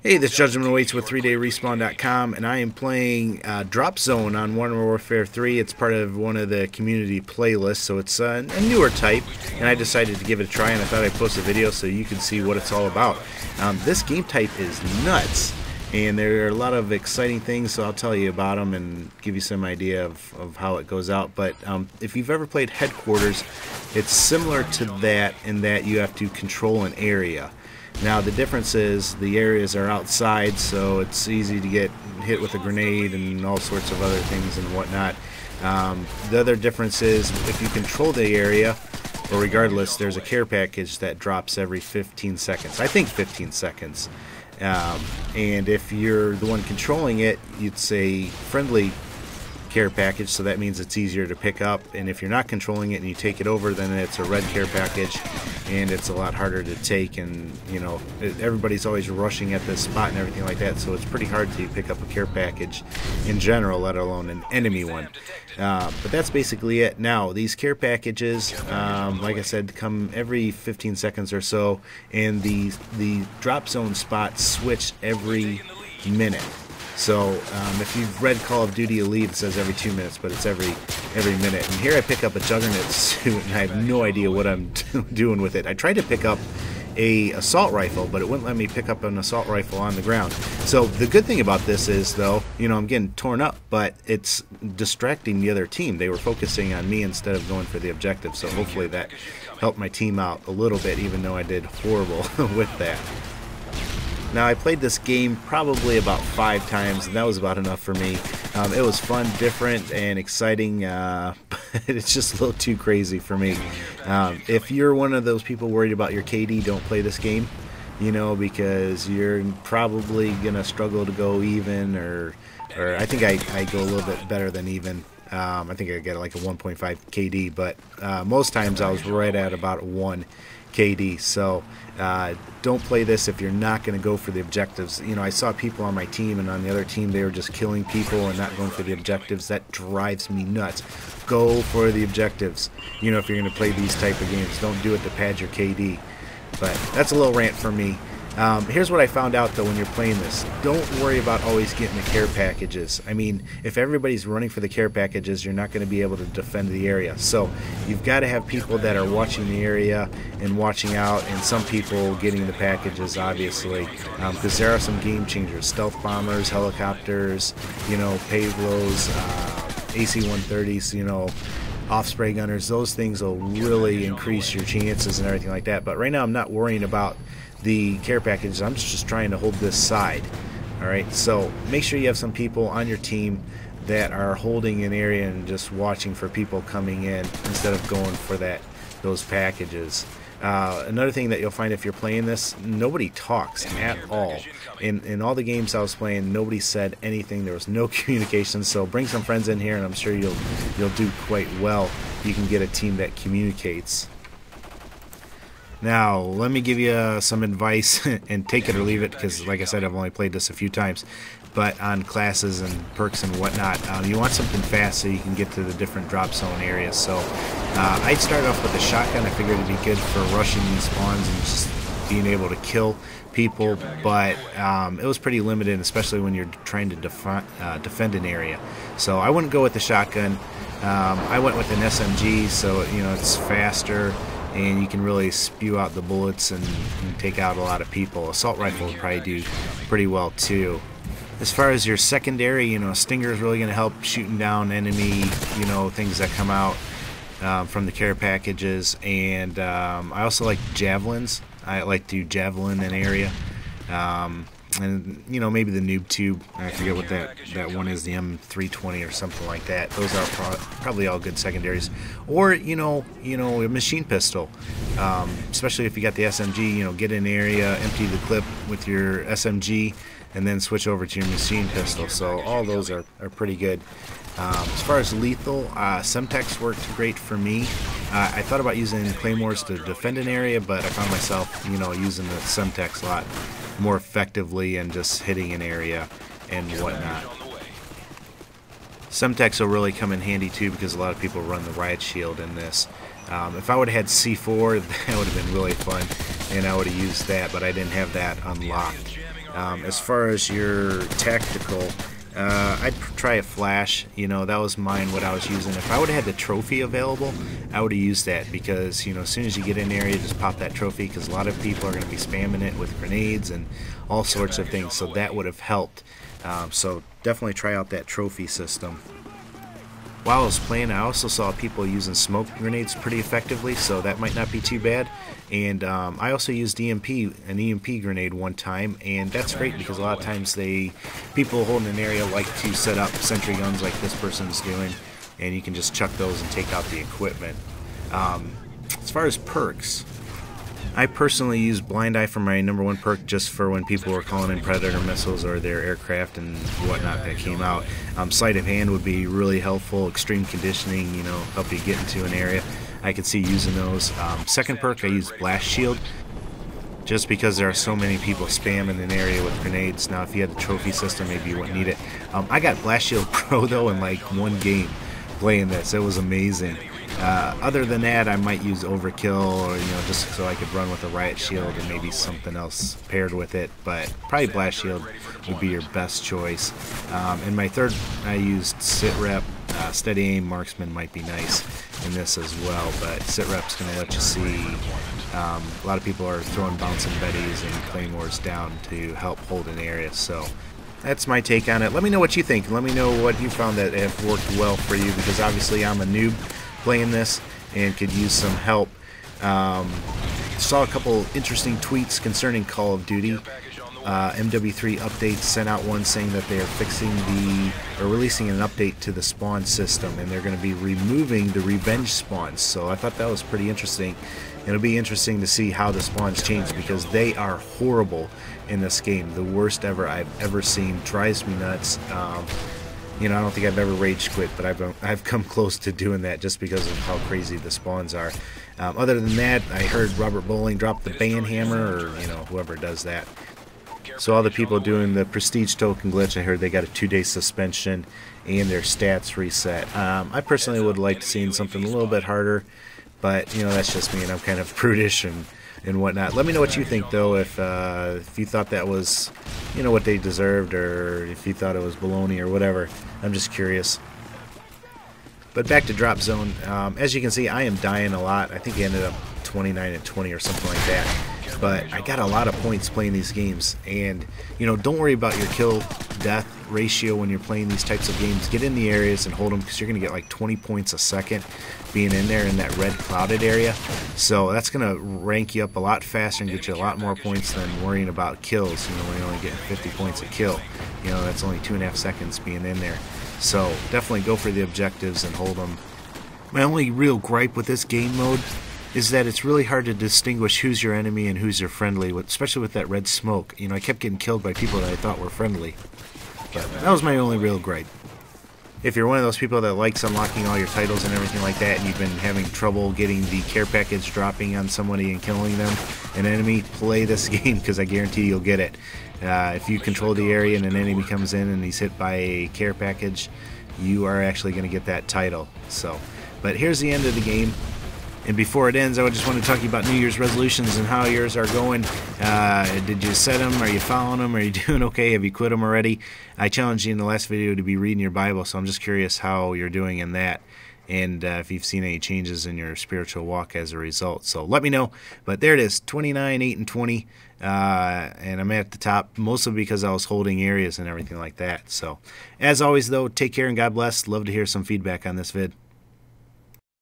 Hey, this Judgment Awaits with 3dayrespawn.com, and I am playing Dropzone on Modern Warfare 3. It's part of one of the community playlists, so it's a newer type, and I decided to give it a try, and I thought I'd post a video so you can see what it's all about. This game type is nuts, and there are a lot of exciting things, so I'll tell you about them and give you some idea of how it goes out. But if you've ever played Headquarters, it's similar to that in that you have to control an area. Now the difference is the areas are outside, so it's easy to get hit with a grenade and all sorts of other things and whatnot. The other difference is if you control the area, or regardless, there's a care package that drops every 15 seconds. I think 15 seconds. And if you're the one controlling it, you'd say friendly care package, so that means it's easier to pick up. And if you're not controlling it and you take it over, then it's a red care package, and it's a lot harder to take. And you know, everybody's always rushing at this spot and everything like that, so it's pretty hard to pick up a care package in general, let alone an enemy one. But that's basically it. Now these care packages, like I said, come every 15 seconds or so, and the drop zone spots switch every minute. So if you've read Call of Duty Elite, it says every 2 minutes, but it's every minute. And here I pick up a Juggernaut suit, and I have no idea what I'm doing with it. I tried to pick up a assault rifle, but it wouldn't let me pick up an assault rifle on the ground. So the good thing about this is, though, you know, I'm getting torn up, but it's distracting the other team. They were focusing on me instead of going for the objective, so hopefully that helped my team out a little bit, even though I did horrible with that. Now, I played this game probably about 5 times, and that was about enough for me. It was fun, different, and exciting, but it's just a little too crazy for me. If you're one of those people worried about your KD, don't play this game, you know, because you're probably going to struggle to go even, or I think I go a little bit better than even. I think I get like a 1.5 KD, but most times I was right at about 1 KD. So don't play this if you're not going to go for the objectives. You know, I saw people on my team and on the other team, they were just killing people and not going for the objectives. That drives me nuts. Go for the objectives. You know, if you're going to play these type of games, don't do it to pad your KD. But that's a little rant from me. Here's what I found out, though, when you're playing this. Don't worry about always getting the care packages. I mean, if everybody's running for the care packages, you're not going to be able to defend the area. So you've got to have people that are watching the area and watching out, and some people getting the packages, obviously, because there are some game changers. Stealth bombers, helicopters, you know, payloads, AC-130s, you know, off-spray gunners. Those things will really increase your chances and everything like that. But right now I'm not worrying about the care packages. I'm just trying to hold this side. Alright, so make sure you have some people on your team that are holding an area and just watching for people coming in instead of going for those packages. Another thing that you'll find if you're playing this, nobody talks at all. In all the games I was playing, nobody said anything. There was no communication. So bring some friends in here, and I'm sure you'll do quite well. You can get a team that communicates. Now, let me give you some advice, and take it or leave it, because like I said, I've only played this a few times, but on classes and perks and whatnot, you want something fast so you can get to the different drop zone areas. So I'd start off with a shotgun. I figured it'd be good for rushing these spawns and just being able to kill people, but it was pretty limited, especially when you're trying to defend an area. So I wouldn't go with the shotgun. I went with an SMG, so you know, it's faster, and you can really spew out the bullets and take out a lot of people. Assault rifle would probably do pretty well too. As far as your secondary, you know, Stinger is really going to help shooting down enemy, you know, things that come out from the care packages. And I also like javelins. I like to javelin an area. And you know, maybe the noob tube, I forget what that one is, the M320 or something like that. Those are probably all good secondaries. Or you know a machine pistol, especially if you got the SMG. You know, get in an area, empty the clip with your SMG, and then switch over to your machine pistol. So all those are pretty good. As far as lethal, Semtex worked great for me. I thought about using Claymores to defend an area, but I found myself, you know, using the Semtex a lot more effectively and just hitting an area and whatnot. Semtex will really come in handy too, because a lot of people run the riot shield in this. If I would have had C4, that would have been really fun, and I would have used that, but I didn't have that unlocked. As far as your tactical, I'd try a flash. You know, that was mine, what I was using. If I would have had the trophy available, I would have used that, because, you know, as soon as you get in there, you just pop that trophy, because a lot of people are going to be spamming it with grenades and all sorts of things, so that would have helped. So definitely try out that trophy system. While I was playing, I also saw people using smoke grenades pretty effectively, so that might not be too bad. And I also used an EMP grenade one time, and that's great because a lot of times people holding an area like to set up sentry guns like this person's doing, and you can just chuck those and take out the equipment. As far as perks, I personally use Blind Eye for my #1 perk, just for when people were calling in Predator missiles or their aircraft and whatnot that came out. Sleight of Hand would be really helpful. Extreme Conditioning, you know, help you get into an area. I could see using those. Second perk, I use Blast Shield, just because there are so many people spamming an area with grenades. Now, if you had the trophy system, maybe you wouldn't need it. I got Blast Shield Pro, though, in like one game playing this. It was amazing. Other than that, I might use Overkill, or, you know, just so I could run with a Riot Shield and maybe something else paired with it. But probably Blast Shield would be your best choice. And my third, I used Sitrep. Steady Aim Marksman might be nice in this as well, but Sitrep's going to let you see. A lot of people are throwing Bouncing Betties and Claymores down to help hold an area, so that's my take on it. Let me know what you think. Let me know what you found that have worked well for you, because obviously I'm a noob playing this and could use some help. Saw a couple interesting tweets concerning Call of Duty. MW3 updates sent out one saying that they are releasing an update to the spawn system, and they're going to be removing the revenge spawns. So I thought that was pretty interesting. It'll be interesting to see how the spawns change, because they are horrible in this game. The worst ever I've ever seen. Drives me nuts. You know, I don't think I've ever rage quit, but I've come close to doing that just because of how crazy the spawns are. Other than that, I heard Robert Bowling drop the ban hammer, or, you know, whoever does that. So all the people doing the prestige token glitch, I heard they got a 2-day suspension and their stats reset. I personally would like to see something a little bit harder, but, you know, that's just me, and I'm kind of prudish and whatnot. Let me know what you think, though, if you thought that was, you know, what they deserved, or if you thought it was baloney or whatever. I'm just curious. But back to Dropzone. As you can see, I am dying a lot. I think I ended up 29 and 20 or something like that. But I got a lot of points playing these games, and, you know, don't worry about your kill-death ratio when you're playing these types of games. Get in the areas and hold them, because you're going to get like 20 points a second being in there in that red clouded area. So that's going to rank you up a lot faster and get you a lot more points than worrying about kills. You know, when you're only getting 50 points a kill, you know, that's only 2.5 seconds being in there. So definitely go for the objectives and hold them. My only real gripe with this game mode is that it's really hard to distinguish who's your enemy and who's your friendly, especially with that red smoke. You know, I kept getting killed by people that I thought were friendly. But that was my only real gripe. If you're one of those people that likes unlocking all your titles and everything like that, and you've been having trouble getting the care package dropping on somebody and killing them, an enemy, play this game, because I guarantee you'll get it. If you control the area and an enemy comes in and he's hit by a care package, you are actually going to get that title. So, but here's the end of the game. And before it ends, I just want to talk to you about New Year's resolutions and how yours are going. Did you set them? Are you following them? Are you doing okay? Have you quit them already? I challenged you in the last video to be reading your Bible, so I'm just curious how you're doing in that, and if you've seen any changes in your spiritual walk as a result. So let me know. But there it is, 29, 8, and 20. And I'm at the top, mostly because I was holding areas and everything like that. So, as always, though, take care and God bless. Love to hear some feedback on this vid.